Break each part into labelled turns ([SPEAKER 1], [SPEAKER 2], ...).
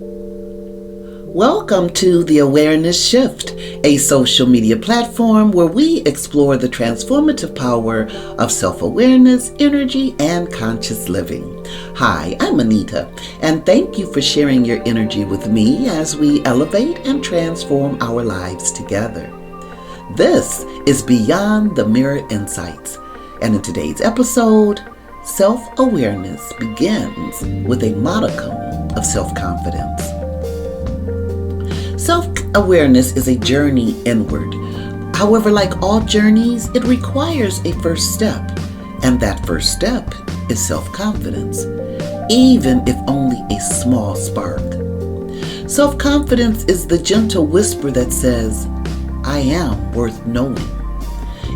[SPEAKER 1] Welcome to The Awareness Shift, a social media platform where we explore the transformative power of self-awareness, energy, and conscious living. Hi, I'm Anita, and thank you for sharing your energy with me as we elevate and transform our lives together. This is Beyond the Mirror Insights, and in today's episode, self-awareness begins with a modicum of self-confidence. Self-awareness is a journey inward. However, like all journeys, it requires a first step, and that first step is self-confidence, even if only a small spark. Self-confidence is the gentle whisper that says, I am worth knowing.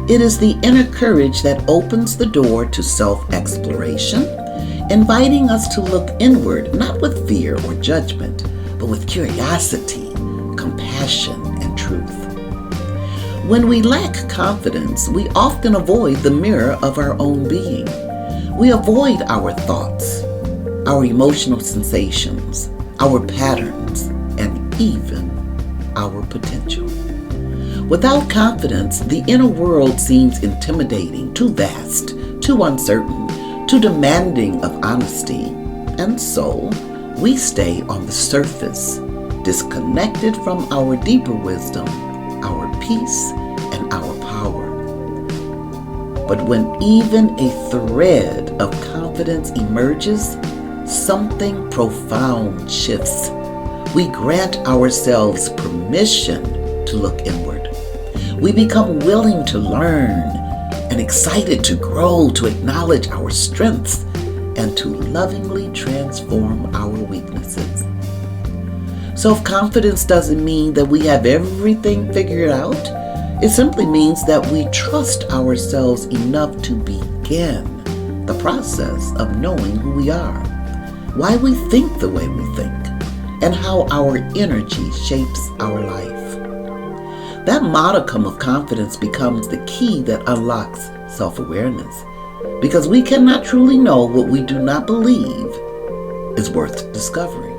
[SPEAKER 1] It is the inner courage that opens the door to self-exploration, inviting us to look inward, not with fear or judgment, but with curiosity, compassion, and truth. When we lack confidence, we often avoid the mirror of our own being. We avoid our thoughts, our emotional sensations, our patterns, and even our potential. Without confidence, the inner world seems intimidating, too vast, too uncertain, too demanding of honesty, and so we stay on the surface, disconnected from our deeper wisdom, our peace, and our power. But when even a thread of confidence emerges, something profound shifts. We grant ourselves permission to look inward. We become willing to learn and excited to grow, to acknowledge our strengths, and to lovingly transform our weaknesses. Self-confidence doesn't mean that we have everything figured out. It simply means that we trust ourselves enough to begin the process of knowing who we are, why we think the way we think, and how our energy shapes our life. That modicum of confidence becomes the key that unlocks self-awareness, because we cannot truly know what we do not believe is worth discovering.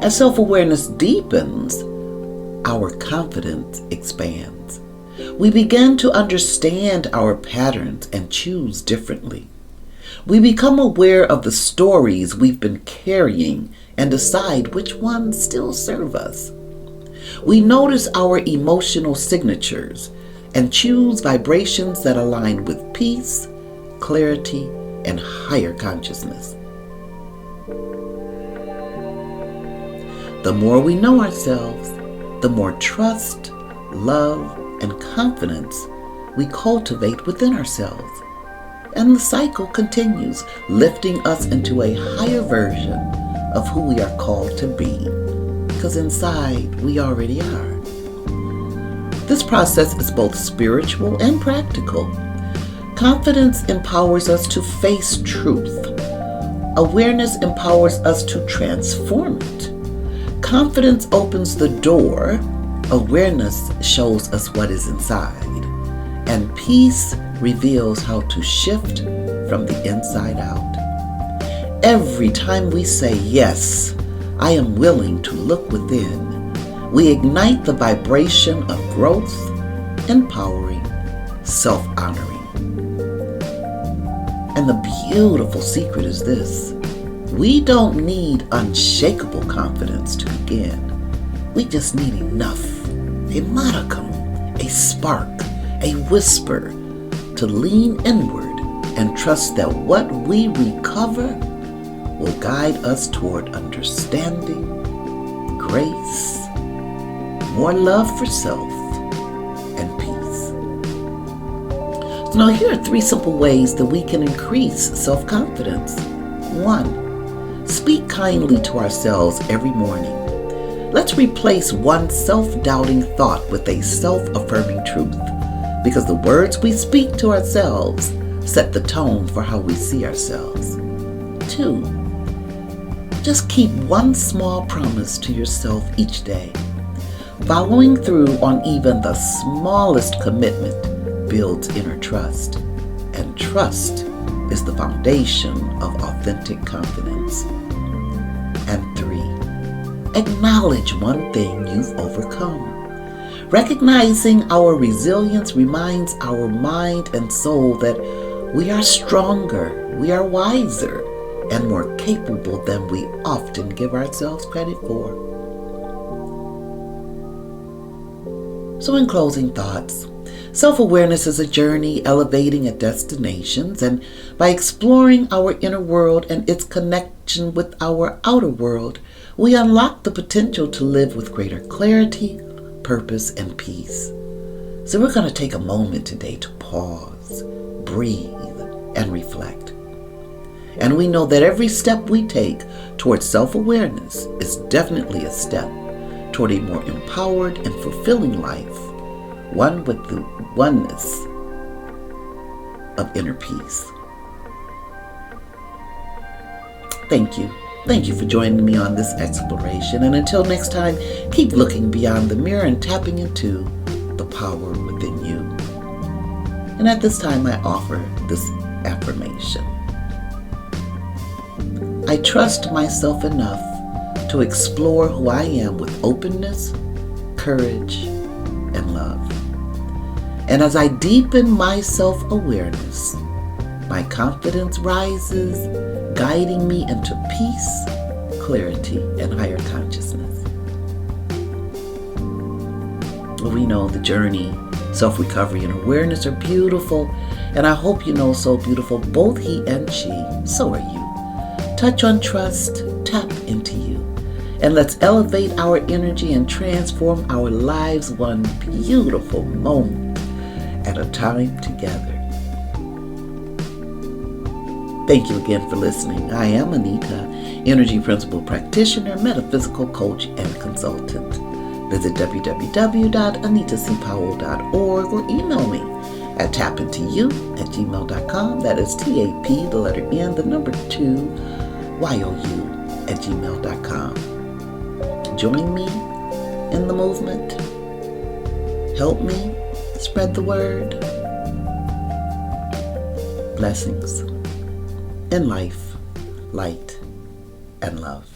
[SPEAKER 1] As self-awareness deepens, our confidence expands. We begin to understand our patterns and choose differently. We become aware of the stories we've been carrying and decide which ones still serve us. We notice our emotional signatures and choose vibrations that align with peace, clarity, and higher consciousness. The more we know ourselves, the more trust, love, and confidence we cultivate within ourselves. And the cycle continues, lifting us into a higher version of who we are called to be, because inside we already are. This process is both spiritual and practical. Confidence empowers us to face truth. Awareness empowers us to transform it. Confidence opens the door, awareness shows us what is inside, and peace reveals how to shift from the inside out. Every time we say, yes, I am willing to look within, we ignite the vibration of growth, empowering, self-honoring. And the beautiful secret is this. We don't need unshakable confidence to begin. We just need enough, a modicum, a spark, a whisper, to lean inward and trust that what we recover will guide us toward understanding, grace, more love for self, and peace. So now here are 3 simple ways that we can increase self-confidence. 1. Speak kindly to ourselves every morning. Let's replace one self-doubting thought with a self-affirming truth, because the words we speak to ourselves set the tone for how we see ourselves. 2. Just keep one small promise to yourself each day. Following through on even the smallest commitment builds inner trust, and trust is the foundation of authentic confidence. And 3, acknowledge one thing you've overcome. Recognizing our resilience reminds our mind and soul that we are stronger, we are wiser, and more capable than we often give ourselves credit for. So in closing thoughts, self-awareness is a journey elevating at destinations, and by exploring our inner world and its connection with our outer world, we unlock the potential to live with greater clarity, purpose, and peace. So we're going to take a moment today to pause, breathe, and reflect. And we know that every step we take towards self-awareness is definitely a step toward a more empowered and fulfilling life, one with the oneness of inner peace. Thank you. Thank you for joining me on this exploration. And until next time, keep looking beyond the mirror and tapping into the power within you. And at this time, I offer this affirmation. I trust myself enough to explore who I am with openness, courage, and love. And as I deepen my self-awareness, my confidence rises, guiding me into peace, clarity, and higher consciousness. We know the journey, self-recovery, and awareness are beautiful, and I hope you know so beautiful, both he and she, so are you. Touch on trust, tap into you, and let's elevate our energy and transform our lives one beautiful moment at a time together. Thank you again for listening. I am Anita, Energy Principle Practitioner, Metaphysical Coach, and Consultant. Visit www.anitacpowell.org or email me at tapintoyou@gmail.com. That is TAP, the letter N, the number 2, YOU@gmail.com. Join me in the movement. Help me spread the word. Blessings in life, light, and love.